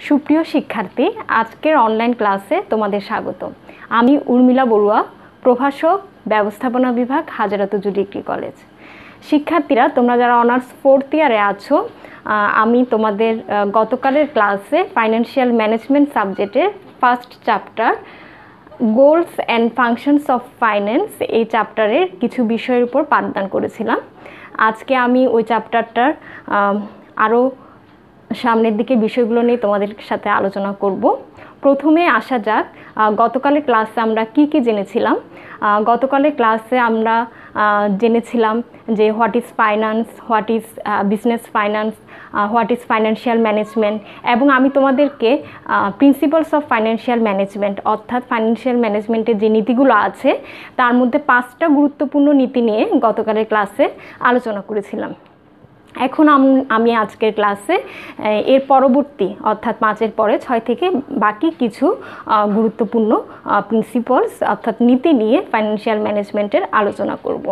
সুপ্রিয় শিক্ষার্থী, আজকের অনলাইন ক্লাসে তোমাদের স্বাগত। আমি উর্মিলা বড়ুয়া, প্রভাষক, ব্যবস্থাপনা বিভাগ, হাজারাতুজু ডিগ্রি কলেজ। শিক্ষার্থীরা, তোমরা যারা অনার্স 4th ইয়ারে আছো, আমি তোমাদের গতকালের ক্লাসে ফাইন্যান্সিয়াল ম্যানেজমেন্ট সাবজেক্টের first chapter goals and functions of finance এই চ্যাপ্টারের কিছু বিষয়ের উপর পাঠদান করেছিলাম। আজকে আমি ওই চ্যাপ্টারটার আরও সামনের দিকে বিষয়গুলো নিয়ে তোমাদের সাথে আলোচনা করব। প্রথমে আসা যাক, গতকালের ক্লাসে আমরা কি জেনেছিলাম। গতকালের ক্লাসে আমরা জেনেছিলাম যে what is finance, what is business finance, what is financial management, এবং আমি তোমাদেরকে প্রিন্সিপালস অফ ফাইন্যান্সিয়াল ম্যানেজমেন্ট অর্থাৎ ফাইন্যান্সিয়াল ম্যানেজমেন্টের যে নীতিগুলো আছে তার মধ্যে 5টা গুরুত্বপূর্ণ নীতি নিয়ে গতকালের ক্লাসে আলোচনা করেছিলাম। এখন আমি আজকের ক্লাসে এর পরবর্তী অর্থাৎ 5-এর পরে 6 থেকে বাকি কিছু গুরুত্বপূর্ণ প্রিন্সিপালস অর্থাৎ নীতি নিয়ে ফাইন্যান্সিয়াল ম্যানেজমেন্টের আলোচনা করব।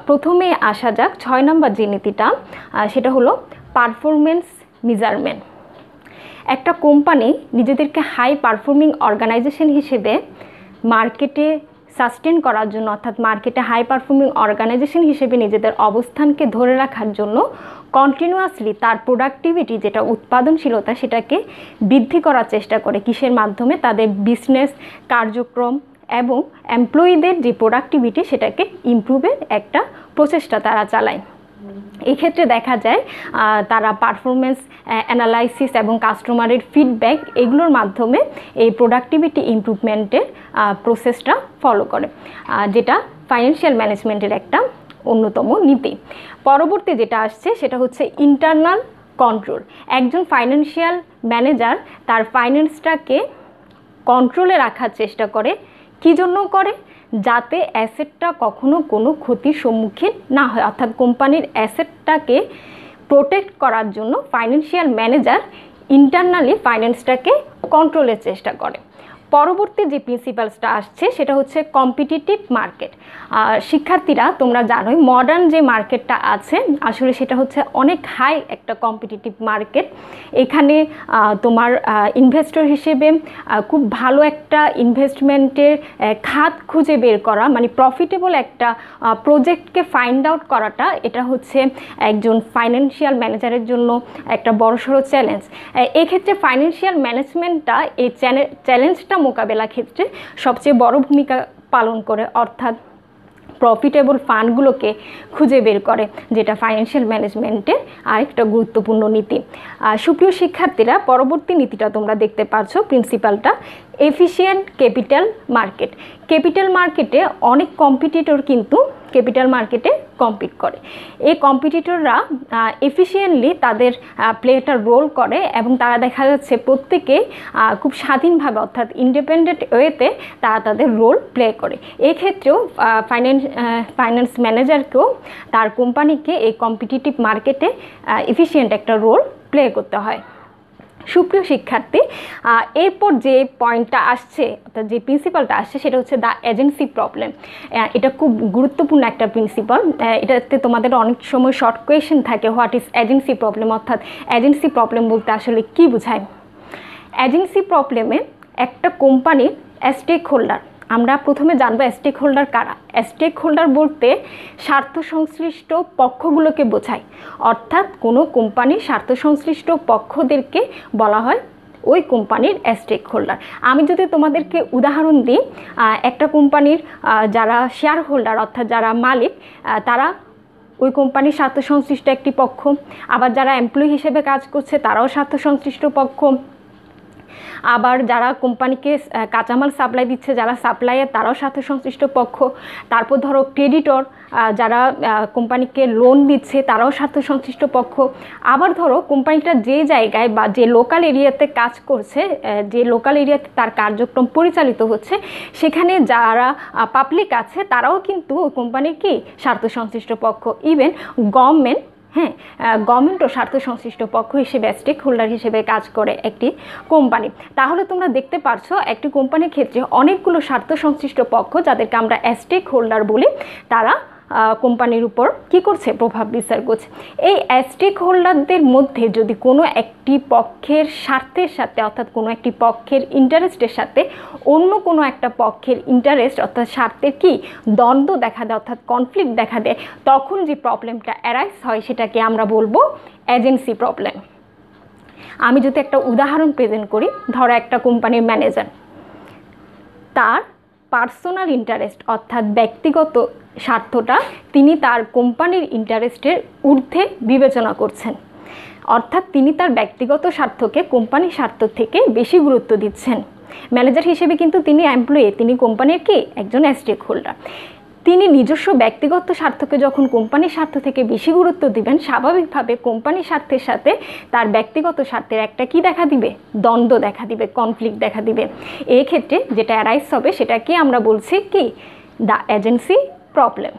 প্রথমে আসা যাক 6 নম্বর যে নীতিটা, সেটা হলো পারফরমেন্স মেজারমেন্ট। একটা কোম্পানি নিজেদেরকে হাই পারফর্মিং অর্গানাইজেশন হিসেবে মার্কেটে সাস্টেন করার জন্য অর্থাৎ মার্কেটে হাই পারফর্মিং অর্গানাইজেশন হিসেবে নিজেদের অবস্থানকে ধরে রাখার জন্য কন্টিনিউয়াসলি তার প্রোডাক্টিভিটি যেটা উৎপাদনশীলতা সেটাকে বৃদ্ধি করার চেষ্টা করে। কিসের মাধ্যমে? তাদের বিজনেস কার্যক্রম এবং এমপ্লয়িদের যে প্রোডাক্টিভিটি সেটাকে ইমপ্রুভের একটা প্রচেষ্টা তারা চালায়। এক্ষেত্রে দেখা যায় তারা পারফরমেন্স অ্যানালাইসিস এবং কাস্টমারের ফিডব্যাক এগুলোর মাধ্যমে এই প্রোডাক্টিভিটি ইমপ্রুভমেন্টের প্রসেসটা ফলো করে, যেটা ফাইন্যান্সিয়াল ম্যানেজমেন্টের একটা অন্যতম নীতি। পরবর্তী যেটা আসছে সেটা হচ্ছে ইন্টারনাল কন্ট্রোল। একজন ফাইন্যান্সিয়াল ম্যানেজার তার ফাইন্যান্সটাকে কন্ট্রোলে রাখার চেষ্টা করে। কী জন্য করে? যাতে অ্যাসেটটা কখনো কোনো ক্ষতির সম্মুখীন না হয়, অর্থাৎ কোম্পানির অ্যাসেটটাকে প্রোটেক্ট করার জন্য ফাইন্যান্সিয়াল ম্যানেজার ইন্টারনালি ফাইন্যান্সটাকে কন্ট্রোলের চেষ্টা করে। পরবর্তী যে প্রিন্সিপালসটা আসছে সেটা হচ্ছে কম্পিটিটিভ মার্কেট। শিক্ষার্থীরা, তোমরা জানোই মডার্ন যে মার্কেটটা আছে আসলে সেটা হচ্ছে অনেক হাই একটা কম্পিটিটিভ মার্কেট। এখানে তোমার ইনভেস্টর হিসেবে খুব ভালো একটা ইনভেস্টমেন্টের খাত খুঁজে বের করা, মানে প্রফিটেবল একটা প্রজেক্টকে ফাইন্ড আউট করাটা, এটা হচ্ছে একজন ফাইন্যান্সিয়াল ম্যানেজারের জন্য একটা বড়সড় চ্যালেঞ্জ। এক্ষেত্রে ফাইন্যান্সিয়াল ম্যানেজমেন্টটা এই চ্যালেঞ্জটা মোকাবেলার ক্ষেত্রে সবচেয়ে বড় ভূমিকা পালন করে, অর্থাৎ প্রফিটেবল ফান্ডগুলোকে খুঁজে বের করে, যেটা ফাইন্যান্সিয়াল ম্যানেজমেন্টের আরেকটা গুরুত্বপূর্ণ নীতি। সুপ্রিয় শিক্ষার্থীরা, পরবর্তী নীতিটা তোমরা দেখতে পাচ্ছ, প্রিন্সিপালটা এফিশিয়েন্ট ক্যাপিটাল মার্কেট। ক্যাপিটাল মার্কেটে অনেক কম্পিটিটর কিন্তু ক্যাপিটাল মার্কেটে কম্পিট করে। এই কম্পিটিটররা এফিশিয়েন্টলি তাদের প্লেটা রোল করে এবং তারা দেখা যাচ্ছে প্রত্যেকে খুব স্বাধীনভাবে অর্থাৎ ইন্ডিপেন্ডেন্ট ওয়েতে তারা তাদের রোল প্লে করে। এক্ষেত্রেও ফাইন্যান্স ম্যানেজারকেও তার কোম্পানিকে এই কম্পিটিটিভ মার্কেটে এফিশিয়েন্ট একটা রোল প্লে করতে হয়। সুপ্রিয় শিক্ষার্থী, এরপর যে পয়েন্টটা আসছে অর্থাৎ যে প্রিন্সিপালটা আসছে সেটা হচ্ছে দ্য এজেন্সি প্রবলেম। এটা খুব গুরুত্বপূর্ণ একটা প্রিন্সিপাল। এটাতে তোমাদের অনেক সময় শর্ট কোয়েশ্চেন থাকে, হোয়াট ইজ এজেন্সি প্রবলেম, অর্থাৎ এজেন্সি প্রবলেম বলতে আসলে কি বোঝায়। এজেন্সি প্রবলেমে একটা কোম্পানির স্টেক হোল্ডার, আমরা প্রথমে জানবো স্টেক হোল্ডার কারা। স্টেক হোল্ডার বলতে স্বার্থ সংশ্লিষ্ট পক্ষগুলোকে বোঝায়, অর্থাৎ কোনো কোম্পানির স্বার্থ সংশ্লিষ্ট পক্ষদেরকে বলা হয় ওই কোম্পানির স্টেক হোল্ডার। আমি যদি তোমাদেরকে উদাহরণ দিই, একটা কোম্পানির যারা শেয়ার হোল্ডার অর্থাৎ যারা মালিক, তারা ওই কোম্পানির স্বার্থ সংশ্লিষ্ট একটি পক্ষ। আবার যারা এমপ্লয়ি হিসেবে কাজ করছে তারাও স্বার্থ সংশ্লিষ্ট পক্ষ। আবার যারা কোম্পানিকে কাঁচামাল সাপ্লাই দিচ্ছে, যারা সাপ্লায়ার, তারাও স্বার্থ সংশ্লিষ্ট পক্ষ। তারপর ধরো ক্রেডিটর, যারা কোম্পানিকে লোন দিচ্ছে তারাও স্বার্থ সংশ্লিষ্ট পক্ষ। আবার ধরো কোম্পানিটা যে জায়গায় বা যে লোকাল এরিয়াতে কাজ করছে, যে লোকাল এরিয়াতে তার কার্যক্রম পরিচালিত হচ্ছে, সেখানে যারা পাবলিক আছে তারাও কিন্তু কোম্পানির কি স্বার্থ সংশ্লিষ্ট পক্ষ। ইভেন গভর্নমেন্ট, গভর্নমেন্টও স্বার্থ সংশ্লিষ্ট পক্ষ হিসেবে স্টেক হোল্ডার হিসেবে কাজ করে একটি কোম্পানি। তাহলে তোমরা দেখতে পারছো একটি কোম্পানির ক্ষেত্রে অনেকগুলো স্বার্থ সংশ্লিষ্ট পক্ষ, যাদেরকে আমরা স্টেক হোল্ডার বলি, তারা কোম্পানির উপর কী করছে, প্রভাব বিস্তার করছে। এই স্টেক হোল্ডারদের মধ্যে যদি কোনো একটি পক্ষের স্বার্থের সাথে অর্থাৎ কোনো একটি পক্ষের ইন্টারেস্টের সাথে অন্য কোনো একটা পক্ষের ইন্টারেস্ট অর্থাৎ স্বার্থের কি দ্বন্দ্ব দেখা দেয় অর্থাৎ কনফ্লিক্ট দেখা দেয়, তখন যে প্রবলেমটা অ্যারাইজ হয় সেটাকে আমরা বলবো এজেন্সি প্রবলেম। আমি যদি একটা উদাহরণ প্রেজেন্ট করি, ধরো একটা কোম্পানির ম্যানেজার তার পার্সোনাল ইন্টারেস্ট অর্থাৎ ব্যক্তিগত স্বার্থটা তিনি তার কোম্পানির ইন্টারেস্টের ঊর্ধ্বে বিবেচনা করছেন, অর্থাৎ তিনি তার ব্যক্তিগত স্বার্থকে কোম্পানির স্বার্থ থেকে বেশি গুরুত্ব দিচ্ছেন। ম্যানেজার হিসেবে কিন্তু তিনি এমপ্লয়ি, তিনি কোম্পানির কি একজন স্টেক হোল্ডার। তিনি নিজস্ব ব্যক্তিগত স্বার্থকে যখন কোম্পানির স্বার্থ থেকে বেশি গুরুত্ব দিবেন, স্বাভাবিকভাবে কোম্পানির স্বার্থের সাথে তার ব্যক্তিগত স্বার্থের একটা কি দেখা দিবে, দ্বন্দ্ব দেখা দিবে, কনফ্লিক্ট দেখা দিবে। এই ক্ষেত্রে যেটা অ্যারাইজ হবে সেটাকে আমরা বলছি কি দ্য এজেন্সি প্রবলেম।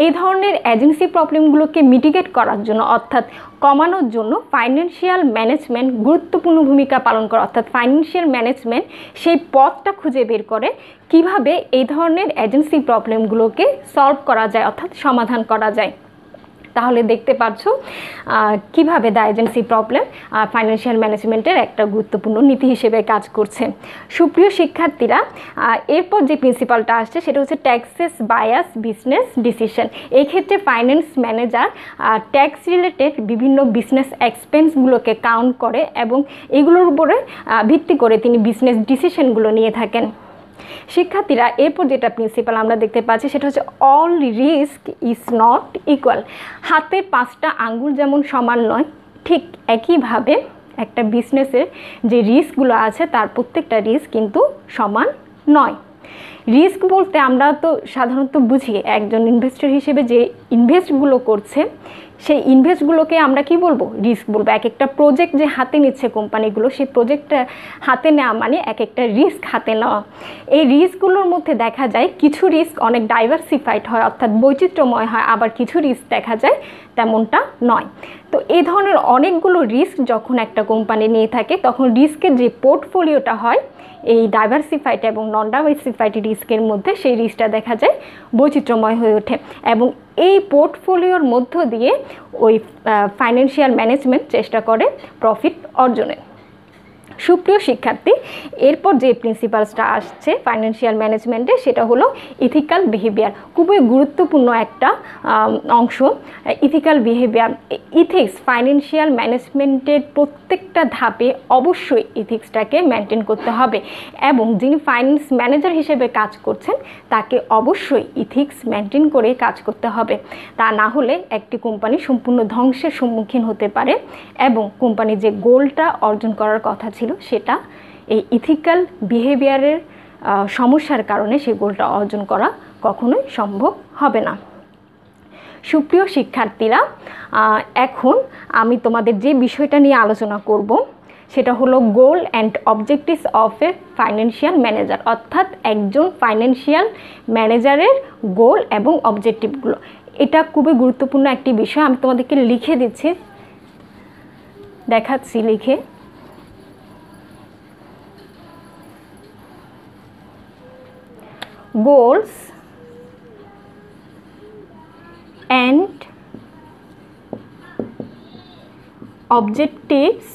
এই ধরনের এজেন্সি প্রবলেমগুলোকে মিটিগেট করার জন্য অর্থাৎ কমানোর জন্য ফাইন্যান্সিয়াল ম্যানেজমেন্ট গুরুত্বপূর্ণ ভূমিকা পালন করে, অর্থাৎ ফাইন্যান্সিয়াল ম্যানেজমেন্ট সেই পথটা খুঁজে বের করে কিভাবে এই ধরনের এজেন্সি প্রবলেমগুলোকে সলভ করা যায় অর্থাৎ সমাধান করা যায়। তাহলে দেখতে পাচ্ছ কিভাবে দ্য এজেন্সি প্রবলেম ফাইন্যান্সিয়াল ম্যানেজমেন্টের একটা গুরুত্বপূর্ণ নীতি হিসেবে কাজ করছে। সুপ্রিয় শিক্ষার্থীরা, এরপর যে প্রিন্সিপালটা আসছে সেটা হচ্ছে ট্যাক্সেস বায়াস বিজনেস ডিসিশন। এই ক্ষেত্রে ফাইন্যান্স ম্যানেজার ট্যাক্স রিলেটেড বিভিন্ন বিজনেস এক্সপেন্সগুলোকে কাউন্ট করে এবং এগুলোর উপরে ভিত্তি করে তিনি বিজনেস ডিসিশনগুলো নিয়ে থাকেন। শিক্ষার্থীরা, এরপর যেটা প্রিন্সিপাল আমরা দেখতে পাচ্ছি সেটা হচ্ছে all risk is not equal. হাতের 5টা আঙ্গুল যেমন সমান নয়, ঠিক একইভাবে একটা বিজনেসের যে রিস্কগুলো আছে তার প্রত্যেকটা রিস্ক কিন্তু সমান নয়। রিস্ক বলতে আমরা তো সাধারণত বুঝি একজন ইনভেস্টর হিসেবে যে ইনভেস্টগুলো করছে সেই ইনভেস্টগুলোকে আমরা কি বলবো, রিস্ক বলবো। এক একটা প্রজেক্ট যে হাতে নিচ্ছে কোম্পানিগুলো, সেই প্রজেক্টটা হাতে নেওয়া মানে এক একটা রিস্ক হাতে নেওয়া। এই রিস্কগুলোর মধ্যে দেখা যায় কিছু রিস্ক অনেক ডাইভার্সিফাইড হয় অর্থাৎ বৈচিত্র্যময় হয়, আবার কিছু রিস্ক দেখা যায় তেমনটা নয়। তো এই ধরনের অনেকগুলো রিস্ক যখন একটা কোম্পানি নিয়ে থাকে তখন রিস্কের যে পোর্টফোলিওটা হয় এই ডাইভার্সিফাইড এবং নন ডাইভার্সিফাইড রিস্কের মধ্যে সেই রিস্কটা দেখা যায় বৈচিত্র্যময় হয়ে ওঠে এবং এই পোর্টফোলিওর মধ্য দিয়ে ওই ফাইন্যান্সিয়াল ম্যানেজমেন্ট চেষ্টা করে প্রফিট অর্জনের। সুপ্রিয় শিক্ষার্থী, এরপর যে প্রিন্সিপালসটা আসছে ফাইন্যান্সিয়াল ম্যানেজমেন্টে সেটা হলো ইথিক্যাল বিহেভিয়ার। খুবই গুরুত্বপূর্ণ একটা অংশ ইথিক্যাল বিহেভিয়ার। ইথিক্স ফাইন্যান্সিয়াল ম্যানেজমেন্টের প্রত্যেকটা ধাপে অবশ্যই ইথিক্সটাকে মেনটেন করতে হবে এবং যিনি ফাইন্যান্স ম্যানেজার হিসেবে কাজ করছেন তাকে অবশ্যই ইথিক্স মেনটেন করে কাজ করতে হবে। তা না হলে একটি কোম্পানি সম্পূর্ণ ধ্বংসের সম্মুখীন হতে পারে এবং কোম্পানি যে গোলটা অর্জন করার কথা ছিল সেটা এই ইথিক্যাল বিহেভিয়ারের সমস্যার কারণে সেই গোলটা অর্জন করা কখনোই সম্ভব হবে না। সুপ্রিয় শিক্ষার্থীরা, এখন আমি তোমাদের যে বিষয়টা নিয়ে আলোচনা করব সেটা হলো গোল and objectives of A financial manager, অর্থাৎ একজন ফাইন্যান্সিয়াল ম্যানেজারের গোল এবং অবজেক্টিভগুলো। এটা খুবই গুরুত্বপূর্ণ একটি বিষয়। আমি তোমাদেরকে লিখে দিচ্ছি, দেখাচ্ছি লিখে। Goals and objectives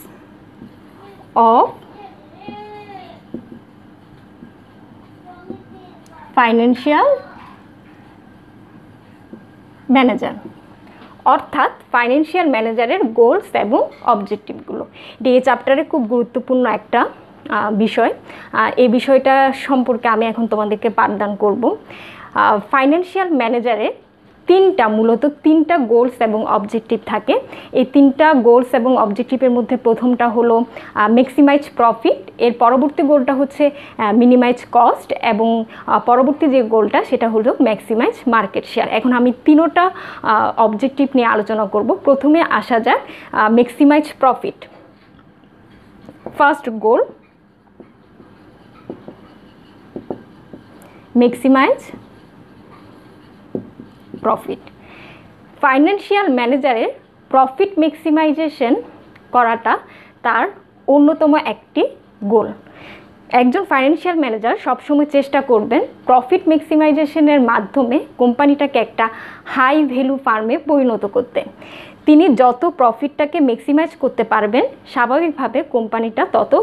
of financial manager, অর্থাৎ ফাইন্যান্সিয়াল ম্যানেজারের গোলস এবং অবজেক্টিভগুলো। এই চ্যাপ্টারে খুব গুরুত্বপূর্ণ একটা বিষয়। এই বিষয়টা সম্পর্কে আমি এখন তোমাদেরকে পাঠদান করব। ফাইন্যান্সিয়াল ম্যানেজারের মূলত তিনটা গোলস এবং অবজেক্টিভ থাকে। এই তিনটা গোলস এবং অবজেক্টিভের মধ্যে প্রথমটা হলো ম্যাক্সিমাইজ প্রফিট, এর পরবর্তী গোলটা হচ্ছে মিনিমাইজ কস্ট এবং পরবর্তী যে গোলটা সেটা হলো ম্যাক্সিমাইজ মার্কেট শেয়ার। এখন আমি তিনোটা অবজেক্টিভ নিয়ে আলোচনা করব। প্রথমে আসা যাক maximise profit. First goal maximise profit. Financial ম্যানেজারের প্রফিট ম্যাক্সিমাইজেশন করাটা তার অন্যতম একটি গোল। একজন ফাইন্যান্সিয়াল ম্যানেজার সবসময় চেষ্টা করবেন প্রফিট ম্যাক্সিমাইজেশনের মাধ্যমে কোম্পানিটাকে একটা হাই ভ্যালু ফার্মে পরিণত করতে। তিনি যত প্রফিটটাকে ম্যাক্সিমাইজ করতে পারবেন, স্বাভাবিকভাবে কোম্পানিটা তত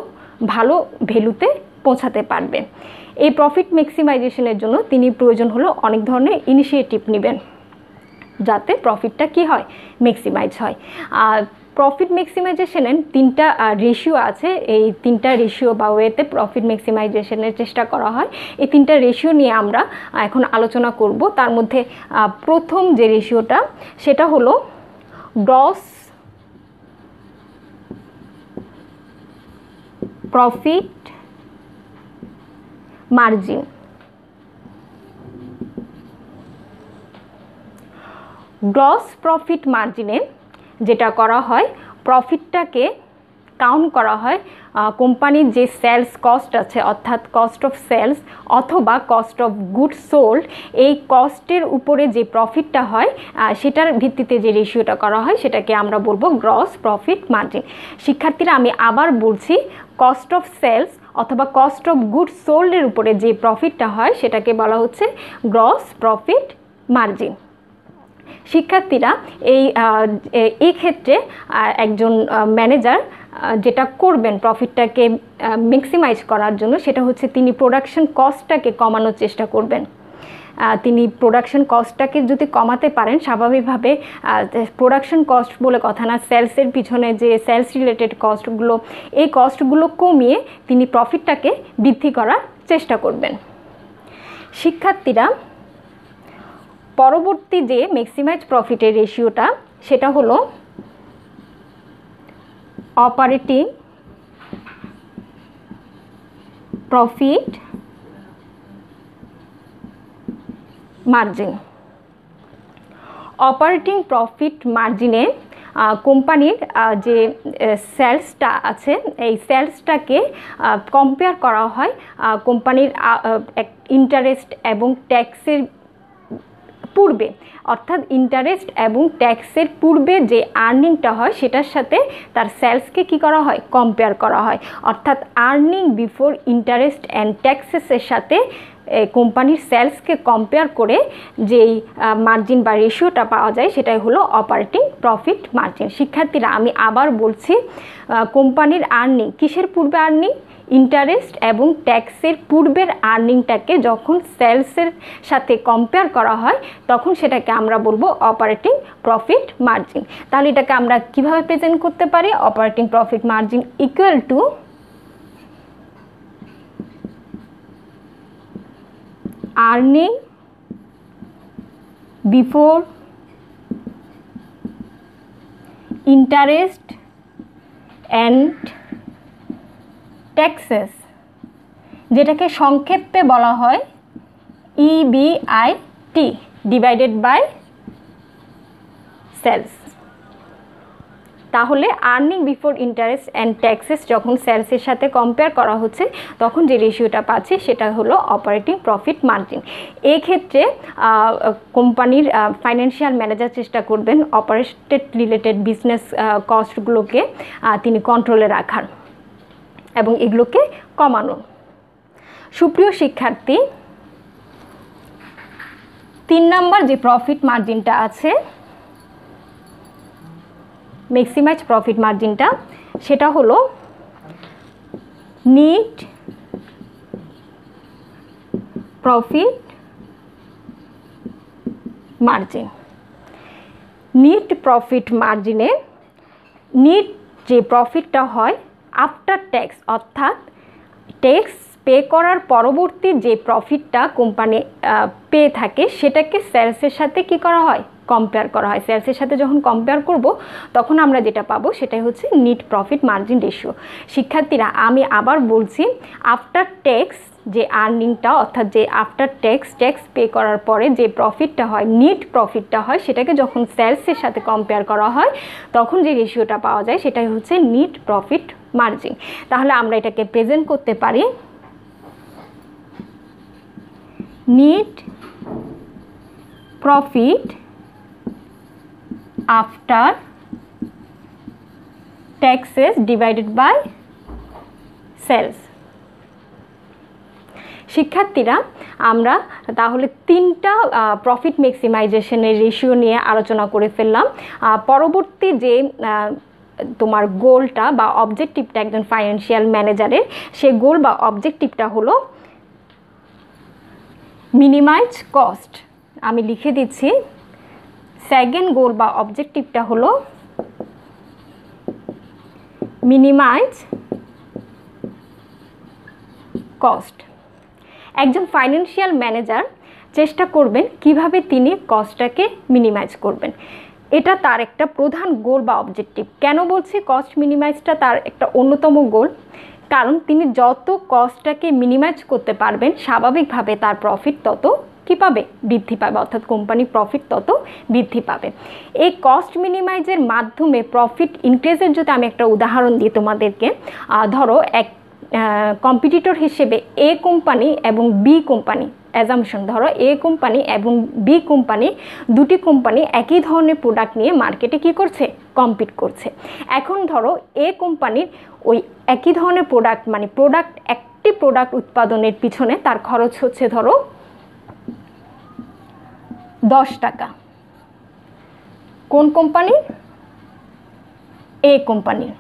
ভালো ভ্যালুতে পৌঁছাতে পারবে। এই প্রফিট ম্যাক্সিমাইজেশনের জন্য তিনি প্রয়োজন হলো অনেক ধরনের ইনিশিয়েটিভ নেবেন, যাতে প্রফিটটা কি হয়, ম্যাক্সিমাইজ হয়। প্রফিট ম্যাক্সিমাইজেশনের 3টা রেশিও আছে। এই 3টা রেশিও বা ওয়েতে প্রফিট ম্যাক্সিমাইজেশনের চেষ্টা করা হয়। এই 3টা রেশিও নিয়ে আমরা এখন আলোচনা করব। তার মধ্যে প্রথম যে রেশিওটা সেটা হলো gross profit margin. Gross profit মার্জিনে যেটা করা হয়, প্রফিটটাকে কাউন্ট করা হয় কোম্পানির যে সেলস কস্ট আছে, অর্থাৎ কস্ট অফ সেলস অথবা কস্ট অফ গুডস সোল্ড, এই কস্টের উপরে যে প্রফিটটা হয় সেটার ভিত্তিতে যে রেশিওটা করা হয় সেটাকে আমরা বলবো গ্রস প্রফিট মার্জিন। শিক্ষার্থীরা, আমি আবার বলছি, কস্ট অফ সেলস অথবা কস্ট অফ গুডস সোল্ডের উপরে যে প্রফিটটা হয় সেটাকে বলা হচ্ছে গ্রস প্রফিট মার্জিন। শিক্ষার্থীরা, এই ক্ষেত্রে একজন ম্যানেজার যেটা করবেন প্রফিটটাকে ম্যাক্সিমাইজ করার জন্য, সেটা হচ্ছে তিনি প্রোডাকশন কস্টটাকে কমানোর চেষ্টা করবেন। তিনি প্রোডাকশন কস্টটাকে যদি কমাতে পারেন, স্বাভাবিকভাবে প্রোডাকশন কস্ট বলে কথা না, সেলসের পিছনে যে সেলস রিলেটেড কস্টগুলো, এই কস্টগুলো কমিয়ে তিনি প্রফিটটাকে বৃদ্ধি করার চেষ্টা করবেন। শিক্ষার্থীরা, পরবর্তী যে ম্যাক্সিমাইজ প্রফিটের রেশিওটা সেটা হলো operating profit margin. Operating profit মার্জিনে কোম্পানির যে সেলসটা আছে, এই সেলসটাকে কম্পেয়ার করা হয় কোম্পানির ইন্টারেস্ট এবং ট্যাক্সের পূর্বে, অর্থাৎ ইন্টারেস্ট এবং ট্যাক্সের পূর্বে যে আর্নিংটা হয় সেটার সাথে তার সেলসকে কি করা হয়, কম্পেয়ার করা হয়। অর্থাৎ আর্নিং বিফোর ইন্টারেস্ট অ্যান্ড ট্যাক্সেসের সাথে কোম্পানির সেলসকে কম্পেয়ার করে যেই মার্জিন বা রেশিওটা পাওয়া যায় সেটাই হলো অপারেটিং প্রফিট মার্জিন। শিক্ষার্থীরা, আমি আবার বলছি, কোম্পানির আর্নিং কিসের পূর্বে, আর্নিং ইন্টারেস্ট এবং ট্যাক্সের পূর্বের আর্নিংটাকে যখন সেলসের সাথে কম্পেয়ার করা হয় তখন সেটাকে আমরা বলবো অপারেটিং প্রফিট মার্জিন। তাহলে এটাকে আমরা কিভাবে প্রেজেন্ট করতে পারি? Operating profit margin equal to earning before interest and taxes, যেটাকে সংক্ষেপে বলা হয় EBIT ডিভাইডেড বাই সেলস। তাহলে earning before interest and taxes যখন সেলসের সাথে কম্পেয়ার করা হচ্ছে তখন যে রেশিওটা পাচ্ছি সেটা হলো অপারেটিং প্রফিট মার্জিন। এক্ষেত্রে কোম্পানির ফাইন্যান্সিয়াল ম্যানেজার চেষ্টা করবেন অপারেটেড রিলেটেড বিজনেস কস্টগুলোকে তিনি কন্ট্রোলে রাখার এবং এগুলোকে কমানো। সুপ্রিয় শিক্ষার্থী, 3 নম্বর যে প্রফিট মার্জিনটা আছে, ম্যাক্সিমাইজ প্রফিট মার্জিনটা, সেটা হলো net profit margin. Net profit মার্জিনে নিট যে প্রফিটটা হয় আফটার ট্যাক্স, অর্থাৎ ট্যাক্স পে করার পরবর্তী যে প্রফিটটা কোম্পানি পেয়ে থাকে সেটাকে সেলসের সাথে কি করা হয়, কম্পেয়ার করা হয়। সেলসের সাথে যখন কম্পেয়ার করব তখন আমরা যেটা পাবো সেটাই হচ্ছে নিট প্রফিট মার্জিন রেশিও। শিক্ষার্থীরা, আমি আবার বলছি, আফটার ট্যাক্স যে আর্নিংটা, অর্থাৎ যে আফটার ট্যাক্স পে করার পরে যে প্রফিটটা হয়, নিট প্রফিটটা হয়, সেটাকে যখন সেলসের সাথে কম্পেয়ার করা হয় তখন যে রেশিওটা পাওয়া যায় সেটাই হচ্ছে নিট প্রফিট মার্জিন। তাহলে আমরা এটাকে প্রেজেন্ট করতে পারি net profit after taxes divided by sales. শিক্ষার্থীরা আমরা তাহলে 3টা প্রফিট ম্যাক্সিমাইজেশনের রেশিও নিয়ে আলোচনা করে ফেললাম। পরবর্তী যে তোমার গোলটা বা অবজেক্টিভটা একজন ফাইন্যান্সিয়াল ম্যানেজারের, সেই গোল বা অবজেক্টিভটা হলো মিনিমাইজ কস্ট। আমি লিখে দিচ্ছি, সেকেন্ড গোল বা অবজেক্টিভটা হলো মিনিমাইজ কস্ট। একজন ফাইন্যান্সিয়াল ম্যানেজার চেষ্টা করবেন কিভাবে তিনি কস্টটাকে মিনিমাইজ করবেন, এটা তার একটা প্রধান গোল বা অবজেক্টিভ। কেন বলছি কস্ট মিনিমাইজটা তার একটা অন্যতম গোল? কারণ তিনি যত কস্টটাকে মিনিমাইজ করতে পারবেন স্বাভাবিকভাবে তার প্রফিট তত কী পাবে? বৃদ্ধি পাবে, অর্থাৎ কোম্পানির প্রফিট তত বৃদ্ধি পাবে। এই কস্ট মিনিমাইজের মাধ্যমে প্রফিট ইনক্রিজের যদি আমি একটা উদাহরণ দিই তোমাদেরকে, ধরো এক কম্পিটিটর হিসেবে এ কোম্পানি এবং বি কোম্পানি, অ্যাজাম্পশন ধরো এ কোম্পানি এবং বি কোম্পানি, দুটি কোম্পানি একই ধরনের প্রোডাক্ট নিয়ে মার্কেটে কি করছে? কম্পিট করছে। এখন ধরো এ কোম্পানির ওই একই ধরনের প্রোডাক্ট, মানে একটি প্রোডাক্ট উৎপাদনের পিছনে তার খরচ হচ্ছে ধরো 10 টাকা। কোন কোম্পানির? এ কোম্পানির।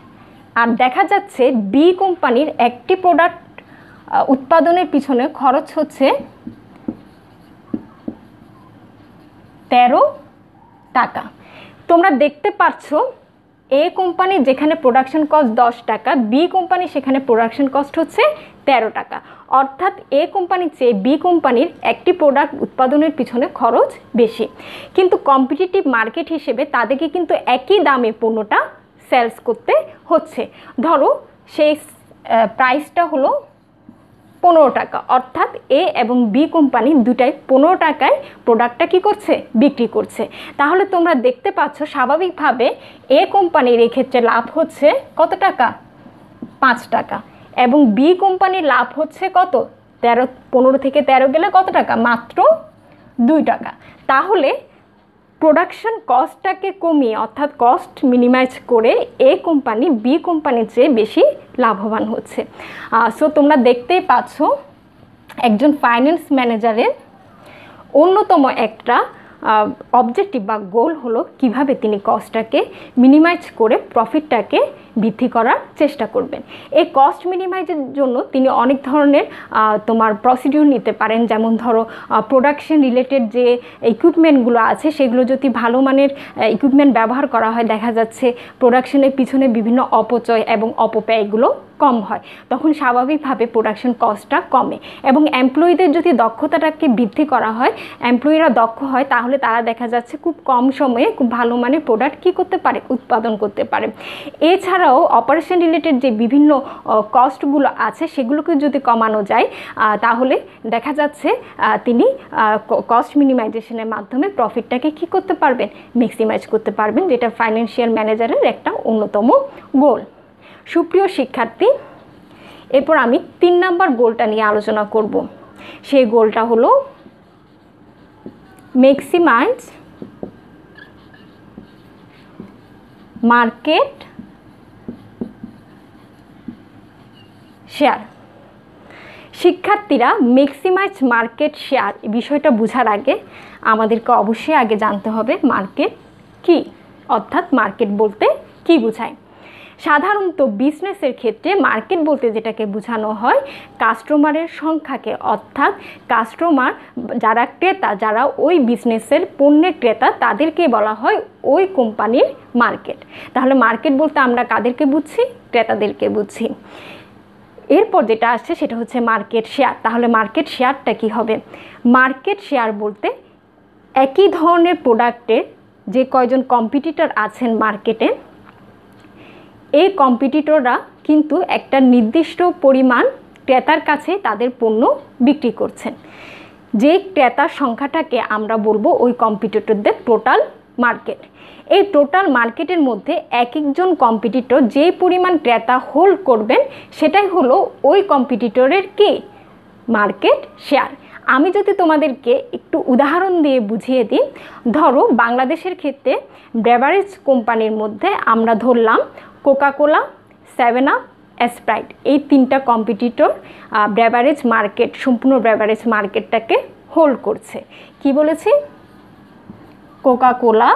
আর দেখা যাচ্ছে বি কোম্পানির একটি প্রোডাক্ট উৎপাদনের পিছনে খরচ হচ্ছে 13 টাকা। তোমরা দেখতে পাচ্ছ এ কোম্পানির যেখানে প্রোডাকশন কস্ট 10 টাকা, বি কোম্পানি সেখানে প্রোডাকশন কস্ট হচ্ছে 13 টাকা। অর্থাৎ এ কোম্পানির চেয়ে বি কোম্পানির একটি প্রোডাক্ট উৎপাদনের পিছনে খরচ বেশি, কিন্তু কম্পিটিটিভ মার্কেট হিসেবে তাদেরকে কিন্তু একই দামে পণ্যটা সেলস করতে হচ্ছে। ধরো সেই প্রাইসটা হলো 15 টাকা, অর্থাৎ এ এবং বি কোম্পানি দুটাই 15 টাকায় প্রোডাক্টটা কী করছে? বিক্রি করছে। তাহলে তোমরা দেখতে পাচ্ছ স্বাভাবিকভাবে এ কোম্পানির এক্ষেত্রে লাভ হচ্ছে কত টাকা? 5 টাকা, এবং বি কোম্পানির লাভ হচ্ছে কত? 15 থেকে 13 গেলে কত টাকা? মাত্র 2 টাকা। তাহলে প্রোডাকশন কস্টটাকে কমিয়ে, অর্থাৎ কস্ট মিনিমাইজ করে এ কোম্পানি বি কোম্পানির চেয়ে বেশি লাভবান হচ্ছে। সো তোমরা দেখতেই পাচ্ছ একজন ফাইন্যান্স ম্যানেজারের অন্যতম একটা অবজেক্টিভ বা গোল হলো কিভাবে তিনি কস্টটাকে মিনিমাইজ করে প্রফিটটাকে বৃদ্ধি করার চেষ্টা করবেন। এই কস্ট মিনিমাইজের জন্য তিনি অনেক ধরনের তোমার প্রসিডিউর নিতে পারেন। যেমন ধরো প্রোডাকশন রিলেটেড যে ইকুইপমেন্টগুলো আছে সেগুলো যদি ভালো মানের ইকুইপমেন্ট ব্যবহার করা হয়, দেখা যাচ্ছে প্রোডাকশনের পিছনে বিভিন্ন অপচয় এবং অপব্যয়গুলো কম হয়, তখন স্বাভাবিকভাবে প্রোডাকশন কস্টটা কমে। এবং এমপ্লয়িদের যদি দক্ষতাটাকে বৃদ্ধি করা হয়, এমপ্লয়িরা দক্ষ হয়, তাহলে তারা দেখা যাচ্ছে খুব কম সময়ে খুব ভালো মানের প্রোডাক্ট কী করতে পারে? উৎপাদন করতে পারে। এছাড়াও অপারেশন রিলেটেড যে বিভিন্ন কস্টগুলো আছে সেগুলোকে যদি কমানো যায়, তাহলে দেখা যাচ্ছে তিনি কস্ট মিনিমাইজেশনের মাধ্যমে প্রফিটটাকে কী করতে পারবেন? ম্যাক্সিমাইজ করতে পারবেন, যেটা ফাইন্যান্সিয়াল ম্যানেজারের একটা অন্যতম গোল। সুপ্রিয় শিক্ষার্থী, এরপর আমি 3 নম্বর গোলটা নিয়ে আলোচনা করব। সেই গোলটা হলো ম্যাক্সিমাইজ মার্কেট শেয়ার। শিক্ষার্থীরা, ম্যাক্সিমাইজ মার্কেট শেয়ার এই বিষয়টা বোঝার আগে আমাদেরকে অবশ্যই আগে জানতে হবে মার্কেট কি, অর্থাৎ মার্কেট বলতে কি বোঝায়। সাধারণত বিজনেসের ক্ষেত্রে মার্কেট বলতে যেটাকে বোঝানো হয় কাস্টমারের সংখ্যাকে, অর্থাৎ কাস্টমার যারা ক্রেতা, যারা ওই বিজনেসের পণ্যের ক্রেতা, তাদেরকে বলা হয় ওই কোম্পানির মার্কেট। তাহলে মার্কেট বলতে আমরা কাদেরকে বুঝছি? ক্রেতাদেরকে বুঝছি। এরপর যেটা আসছে সেটা হচ্ছে মার্কেট শেয়ার। তাহলে মার্কেট শেয়ারটা কি হবে? মার্কেট শেয়ার বলতে একই ধরনের প্রোডাক্টের যে কয়জন কম্পিটিটর আছেন মার্কেটে, এই কম্পিটিটররা কিন্তু একটা নির্দিষ্ট পরিমাণ ক্রেতার কাছে তাদের পণ্য বিক্রি করছেন। যে ক্রেতার সংখ্যাটাকে আমরা বলবো ওই কম্পিটিটরদের টোটাল মার্কেট। এই টোটাল মার্কেটের মধ্যে এক একজন কম্পিটিটর যে পরিমাণ ক্রেতা হোল্ড করবেন সেটাই হলো ওই কম্পিটিটরের কি? Market share. আমি যদি তোমাদেরকে একটু উদাহরণ দিয়ে বুঝিয়ে দিই, ধরো বাংলাদেশের ক্ষেত্রে বেভারেজ কোম্পানির মধ্যে আমরা ধরলাম কোকা কোলা, 7 আপ, স্প্রাইট, এই তিনটা কম্পিটিটর বেভারেজ মার্কেট, সম্পূর্ণ বেভারেজ মার্কেটটাকে হোল্ড করছে। কি বলেছি? কোকা কোলা,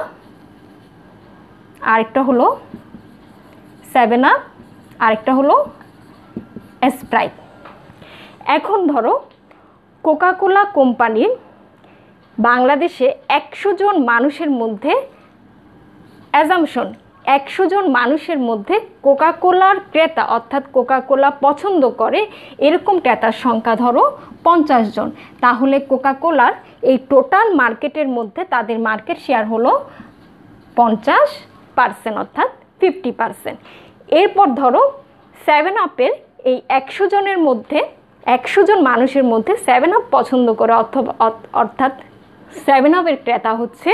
আরেকটা হলো 7 আপ, আরেকটা হলো স্প্রাইট। এখন ধরো কোকা কোলা কোম্পানির বাংলাদেশে 100 জন মানুষের মধ্যে, অ্যাজাম্পশন 100 জন মানুষের মধ্যে কোকা কোলার ক্রেতা অর্থাৎ কোকা কোলা পছন্দ করে এরকম ক্রেতার সংখ্যা ধরো 50 জন, তাহলে কোকা কোলার এই টোটাল মার্কেটের মধ্যে তাদের মার্কেট শেয়ার হলো 50% অর্থাৎ 50%। এরপর ধরো 7 আপের এই 100 জনের মধ্যে, 100 জন মানুষের মধ্যে 7 আপ পছন্দ করে অর্থাৎ 7 আপের ক্রেতা হচ্ছে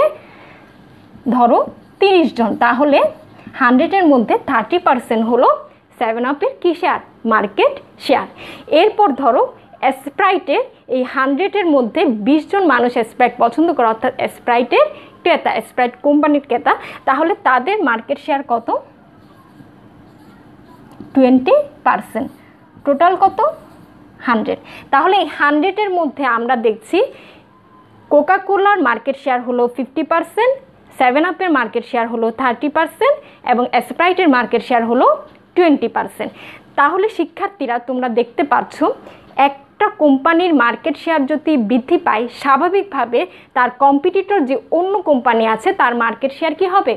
ধরো 30 জন, তাহলে 100-এর মধ্যে 30% হলো 7 আপের কি শেয়ার? Market share. এরপর ধরো স্প্রাইটের এই 100-এর মধ্যে 20 জন মানুষ স্প্রাইট পছন্দ করে অর্থাৎ স্প্রাইটের ক্রেতা, স্প্রাইট কোম্পানির ক্রেতা, তাহলে তাদের মার্কেট শেয়ার কত? 20%। টোটাল কত? 100। তাহলে এই 100-এর মধ্যে আমরা দেখছি কোকা কোলার মার্কেট শেয়ার হলো 50%, 7 আপের মার্কেট শেয়ার হলো 30% এবং স্প্রাইটের মার্কেট শেয়ার হলো 20%। তাহলে শিক্ষার্থীরা তোমরা দেখতে পাচ্ছ একটা কোম্পানির মার্কেট শেয়ার যদি বৃদ্ধি পায় স্বাভাবিকভাবে তার কম্পিটিটর যে অন্য কোম্পানি আছে তার মার্কেট শেয়ার কি হবে?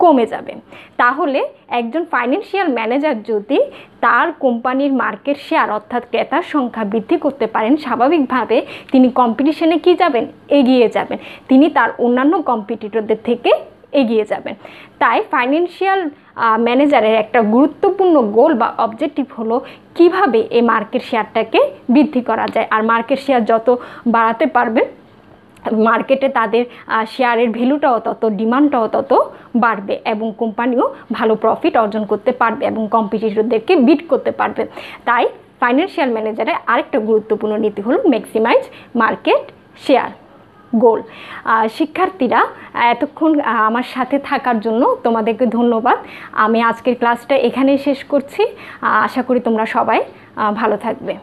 কমে যাবে। তাহলে একজন ফাইন্যান্সিয়াল ম্যানেজার যদি তার কোম্পানির মার্কেট শেয়ার অর্থাৎ ক্রেতার সংখ্যা বৃদ্ধি করতে পারেন স্বাভাবিকভাবে তিনি কম্পিটিশনে কি যাবেন? এগিয়ে যাবেন, তিনি তার অন্যান্য কম্পিটিটরদের থেকে এগিয়ে যাবেন। তাই ফাইন্যান্সিয়াল ম্যানেজারের একটা গুরুত্বপূর্ণ গোল বা অবজেক্টিভ হলো কিভাবে এই মার্কেট শেয়ারটাকে বৃদ্ধি করা যায়। আর মার্কেট শেয়ার যত বাড়াতে পারবে মার্কেটে তাদের শেয়ারের ভ্যালুটাও তত, ডিমান্ডটাও তত বাড়বে এবং কোম্পানিও ভালো প্রফিট অর্জন করতে পারবে এবং কম্পিটিটরদেরকে বিট করতে পারবে। তাই ফাইন্যান্সিয়াল ম্যানেজারের আরেকটা গুরুত্বপূর্ণ নীতি হলো ম্যাক্সিমাইজ মার্কেট শেয়ার গোল। শিক্ষার্থীরা এতক্ষণ আমার সাথে থাকার জন্য তোমাদেরকে ধন্যবাদ। আমি আজকের ক্লাসটা এখানেই শেষ করছি। আশা করি তোমরা সবাই ভালো থাকবে।